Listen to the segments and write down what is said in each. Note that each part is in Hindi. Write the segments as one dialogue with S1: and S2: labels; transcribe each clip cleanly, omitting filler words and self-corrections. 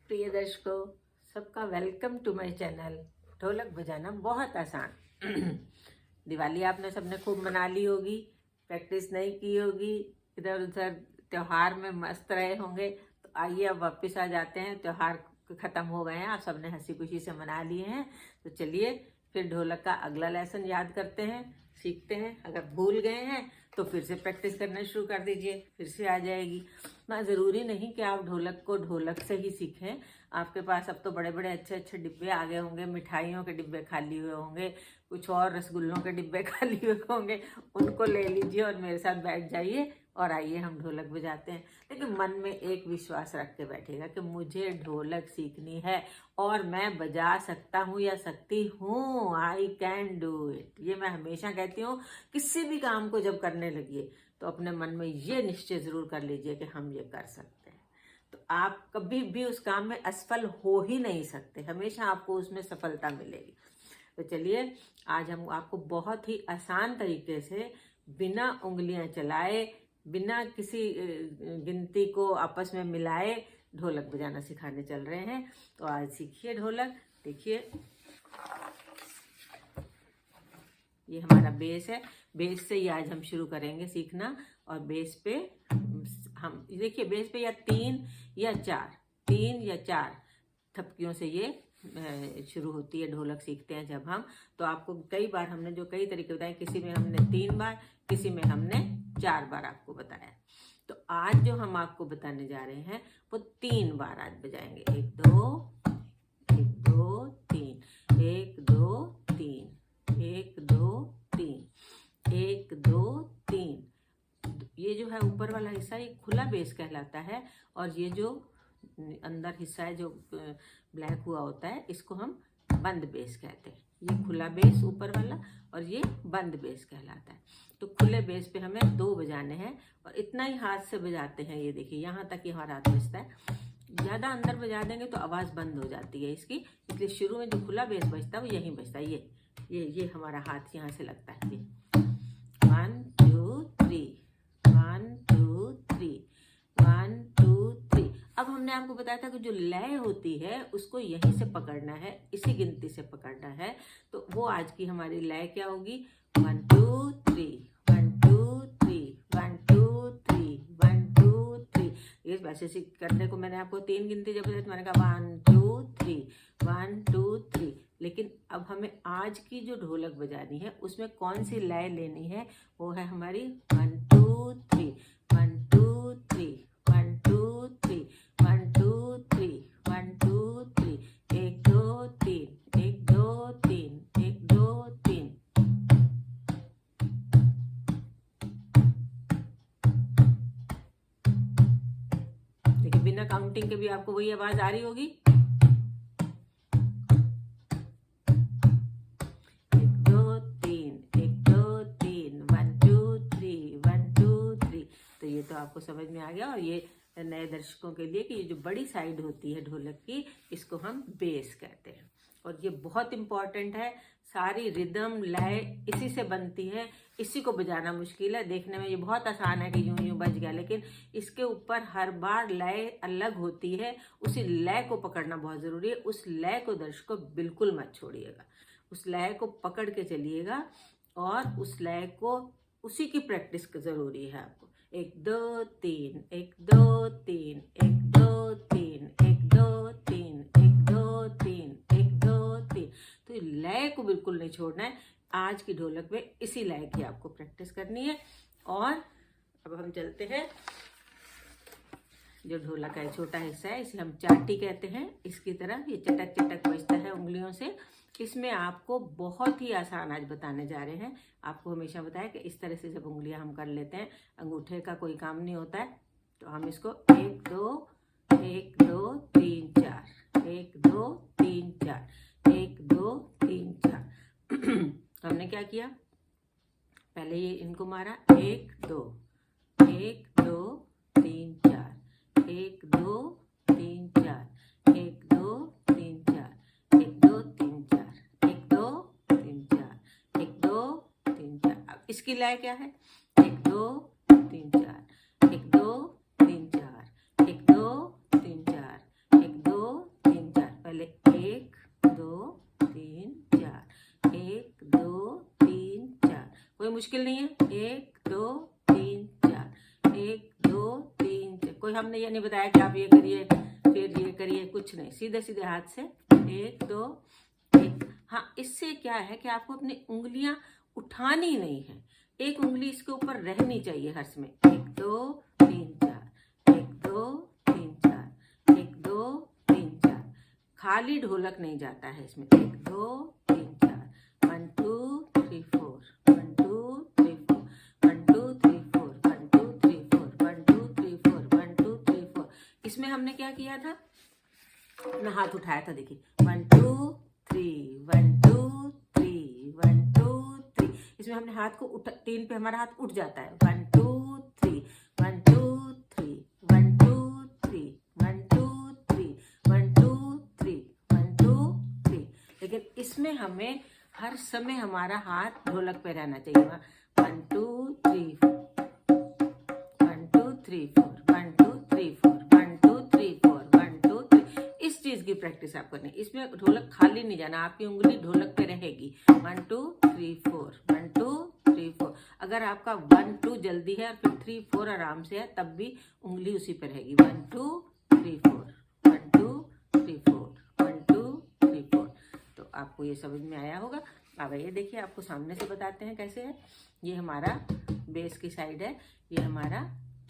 S1: प्रिय दर्शकों, सबका वेलकम टू माय चैनल। ढोलक बजाना बहुत आसान। दिवाली आपने सबने खूब मना ली होगी, प्रैक्टिस नहीं की होगी, इधर उधर त्योहार में मस्त रहे होंगे। तो आइए अब वापस आ जाते हैं। त्योहार ख़त्म हो गए हैं, आप सबने हंसी खुशी से मना लिए हैं। तो चलिए फिर ढोलक का अगला लेसन याद करते हैं, सीखते हैं। अगर भूल गए हैं तो फिर से प्रैक्टिस करना शुरू कर दीजिए, फिर से आ जाएगी ना। ज़रूरी नहीं कि आप ढोलक को ढोलक से ही सीखें। आपके पास अब तो बड़े बड़े अच्छे अच्छे डिब्बे आ गए होंगे, मिठाइयों के डिब्बे खाली हुए होंगे, कुछ और रसगुल्लों के डिब्बे खाली हुए होंगे। उनको ले लीजिए और मेरे साथ बैठ जाइए और आइए हम ढोलक बजाते हैं। लेकिन मन में एक विश्वास रख के बैठेगा कि मुझे ढोलक सीखनी है और मैं बजा सकता हूँ या सकती हूँ। I can do it. ये मैं हमेशा कहती हूँ। किसी भी काम को जब करने लगिए तो अपने मन में ये निश्चय जरूर कर लीजिए कि हम ये कर सकते हैं। तो आप कभी भी उस काम में असफल हो ही नहीं सकते, हमेशा आपको उसमें सफलता मिलेगी। तो चलिए आज हम आपको बहुत ही आसान तरीके से बिना उंगलियां चलाए, बिना किसी गिनती को आपस में मिलाए ढोलक बजाना सिखाने चल रहे हैं। तो आज सीखिए ढोलक। देखिए ये हमारा बेस है, बेस से ही आज हम शुरू करेंगे सीखना। और बेस पे हम देखिए, बेस पे या तीन या चार थपकियों से ये शुरू होती है। ढोलक सीखते हैं जब हम, तो आपको कई बार हमने जो कई तरीके बताए, किसी में हमने 3 बार, किसी में हमने 4 बार आपको बताया। तो आज जो हम आपको बताने जा रहे हैं वो 3 बार आज बजाएंगे। 1 2 1 2 3 1 2 3 1 2 3 1 2 3। ये जो है ऊपर वाला हिस्सा ये खुला बेस कहलाता है, और ये जो अंदर हिस्सा है जो ब्लैक हुआ होता है इसको हम बंद बेस कहते हैं। ये खुला बेस ऊपर वाला और ये बंद बेस कहलाता है। तो खुले बेस पे हमें 2 बजाने हैं और इतना ही हाथ से बजाते हैं। ये देखिए यहाँ तक ही हमारा हाथ बजता है। ज़्यादा अंदर बजा देंगे तो आवाज़ बंद हो जाती है इसकी, इसलिए शुरू में जो खुला बेस बजता है वो यहीं बजता है। ये हमारा हाथ यहाँ से लगता है। ये 1 2 3 1 2 3 1 2 3। अब हमने आपको बताया था कि जो लय होती है उसको यहीं से पकड़ना है, इसी गिनती से पकड़ना है। तो वो आज की हमारी लय क्या होगी? 1 2 3 1 2 3 1 2 3 1 2 3। ये वैसे करने को मैंने आपको 3 गिनती जब बताई तो मैंने कहा 1 2 3 1 2 3। लेकिन अब हमें आज की जो ढोलक बजानी है उसमें कौन सी लय लेनी है? वो है हमारी 1 2 3 1 2 3 1 2 3 1 2 3 1 2 3 1 2 3 1 2 3 1 2 3। देखिए बिना काउंटिंग के भी आपको वही आवाज आ रही होगी। 1 2 3 1 2 3 1 2 3 1 2 3। तो ये तो आपको समझ में आ गया। और ये नए दर्शकों के लिए कि ये जो बड़ी साइड होती है ढोलक की, इसको हम बेस कहते हैं। और ये बहुत इंपॉर्टेंट है। सारी रिदम लय इसी से बनती है, इसी को बजाना मुश्किल है। देखने में ये बहुत आसान है कि यूं यूं बज गया, लेकिन इसके ऊपर हर बार लय अलग होती है। उसी लय को पकड़ना बहुत जरूरी है। उस लय को दर्शकों बिल्कुल मत छोड़िएगा, उस लय को पकड़ के चलिएगा और उस लय को, उसी की प्रैक्टिस जरूरी है आपको। 1 2 3 1 2 3 1 2 3 1 2 3 1 2 3 1 2 3। तो लय को बिल्कुल नहीं छोड़ना है। आज की ढोलक में इसी लय की आपको प्रैक्टिस करनी है। और अब हम चलते हैं। जो ढोलक का छोटा हिस्सा है इसे हम चाटी कहते हैं। इसकी तरह ये चटक चटक बजता है उंगलियों से। इसमें आपको बहुत ही आसान आज बताने जा रहे हैं। आपको हमेशा बताया कि इस तरह से जब उंगलियां हम कर लेते हैं, अंगूठे का कोई काम नहीं होता है। तो हम इसको 1 2 1 2 3 4 1 2 3 4 1 2 3 4। हमने क्या किया? पहले ये इनको मारा 1 2 1 2 3 4 1 2 3 4 1 2 3 4 1 2 3 4 1 2 3 4 1 2 3 4। अब इसकी लय क्या है? 1 2 3 4 1 2 3 4 1 2 3 4 1 2 मुश्किल नहीं है। 1 2 3 4, 1 2 3 4। कोई हमने ये नहीं बताया कि आप ये करिए फिर ये करिए, कुछ नहीं, सीधे सीधे हाथ से 1 2 1। हाँ, इससे क्या है कि आपको अपनी उंगलियां उठानी नहीं है, एक उंगली इसके ऊपर रहनी चाहिए हर समय। 1 2 3 4, 1 2 3 4, 1 2 3 4। खाली ढोलक नहीं जाता है इसमें। 1 2 3 4, 1 2 3 4, 1 2 3 4, 1 2 3 4, 1 2 3 4, 1 2 3 4, 1 2 3 4। इसमें हमने क्या किया था, अपना हाथ उठाया था, देखिए 1 2 3, 1 2 3, 1 2 3। इसमें हमने हाथ को उठा, 3 पे हमारा हाथ उठ जाता है। 1 2 3, 1 2 3, 1 2 3, 1 2 3, 1 2 3, 1 2 3। लेकिन इसमें हमें हर समय हमारा हाथ ढोलक पे रहना चाहिए। 1 2 3 1 2 3 4, 1 2 3 4, 1 2 3 4, 1 2 3। इस चीज की प्रैक्टिस आप करनी। इसमें ढोलक खाली नहीं जाना, आपकी उंगली ढोलक पे रहेगी। 1 2 3 4, 1 2 3 4। अगर आपका 1 2 जल्दी है और फिर 3 4 आराम से है, तब भी उंगली उसी पे रहेगी। 1 2 3 4, 1 2 3 4, 1 2 3 4। तो आपको ये समझ में आया होगा। अब ये देखिए, आपको सामने से बताते हैं कैसे है। ये हमारा बेस की साइड है, ये हमारा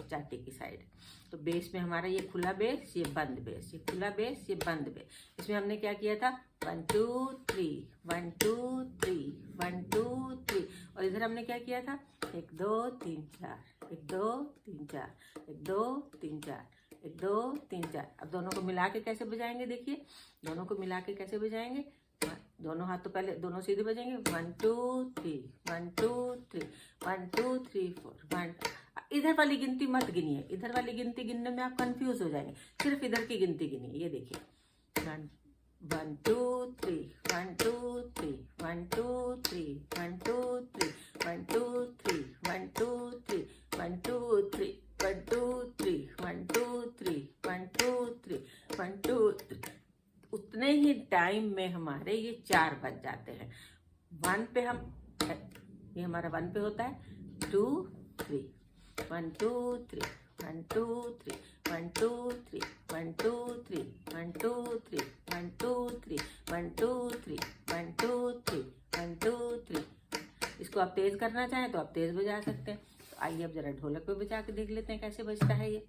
S1: चाटी की साइड है। तो बेस में हमारा ये खुला बेस, ये बंद बेस, ये खुला बेस, ये बंद बेस। इसमें हमने क्या किया था, 1 2 3, 1 2 3, 1 2 3। और इधर हमने क्या किया था, 1 2 3 4, 1 2 3 4, 1 2 3 4, 1 2 3 4। अब दोनों को मिला के कैसे बजाएंगे, देखिए दोनों को मिला के कैसे बजाएंगे। दोनों हाथ तो पहले दोनों सीधे बजेंगे। 1 2 3, 1 2 3, 1 2 3 4, 1। इधर वाली गिनती मत गिनिए, इधर वाली गिनती गिनने में आप कंफ्यूज हो जाएंगे। सिर्फ इधर की गिनती गिनिए। ये देखिए 1 2 3, 1 2 3, 1 2 3, 1 2 3, 1 2 3, 1 2 3, 1 2 3, 1 2 3, 1 2 3, 1 2 3, 1 2 3। उतने ही टाइम में हमारे ये 4 बज जाते हैं। 1 पे हम, ये हमारा 1 पे होता है। 2 3, 1 2 3, 1 2 3, 1 2 3, 1 2 3, 1 2 3, 1 2 3, 1 2 3, 1 2 3, 1 2 3। इसको आप तेज करना चाहें तो आप तेज बजा सकते हैं। तो आइए अब जरा ढोलक पे बजा के देख लेते हैं कैसे बजता है ये।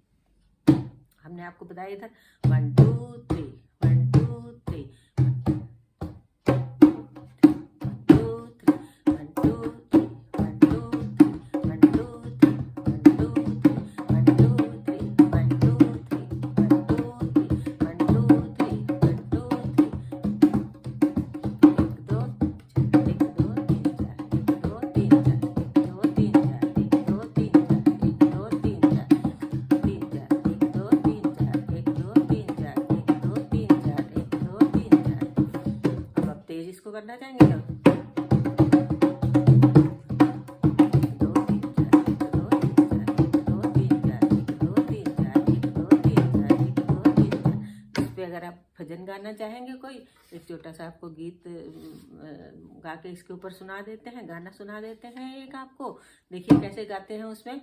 S1: हमने आपको बताया इधर 1 2 3, 1 2 3, इसको करना चाहेंगे तो अगर आप भजन गाना चाहेंगे, कोई एक छोटा सा आपको गीत गा के इसके ऊपर सुना देते हैं, गाना सुना देते हैं एक आपको। देखिए कैसे गाते हैं उसमें।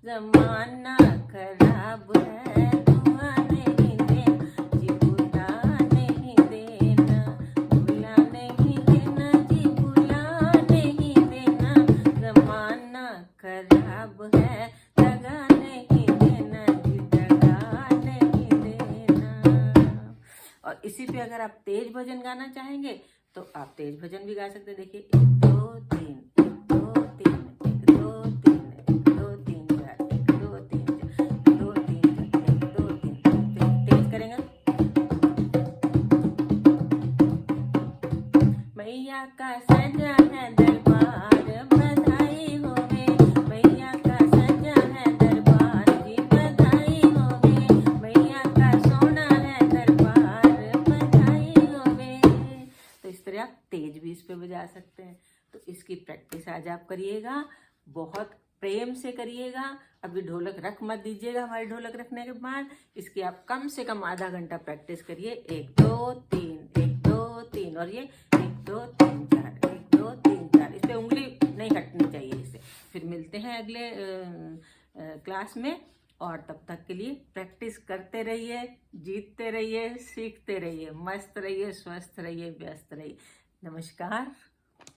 S1: जमाना खराब है, दुआ नहीं देना जी, बुला नहीं देना, बुला नहीं देना जी, बुला नहीं देना। जमाना खराब है, दगा नहीं देना जी, दगा नहीं देना। और इसी पे अगर आप तेज भजन गाना चाहेंगे तो आप तेज भजन भी गा सकते हैं। देखिए 1 2 3, 1 2 3, 1 2 3, 1 2 3 4, 1 2 3 4, 1 2 3 4, 1 2 3। तेज करेंगे। मैया का सजा है दरबार, बधाई होवे। मैया का सजा है दरबार जी, बधाई होवे। मैया का सोना है दरबार, बधाई होवे। तो इस तरह आप तेज भी इस पे बजा सकते हैं। तो इसकी प्रैक्टिस आज आप करिएगा, बहुत प्रेम से करिएगा। अभी ढोलक रख मत दीजिएगा। हमारी ढोलक रखने के बाद इसकी आप कम से कम आधा घंटा प्रैक्टिस करिए। 1 2 3, 1 2 3, और ये 1 2 3 4, 1 2 3 4। इस पे उंगली नहीं हटनी चाहिए इससे। फिर मिलते हैं अगले क्लास में, और तब तक के लिए प्रैक्टिस करते रहिए, जीतते रहिए, सीखते रहिए, मस्त रहिए, स्वस्थ रहिए, व्यस्त रहिए। नमस्कार।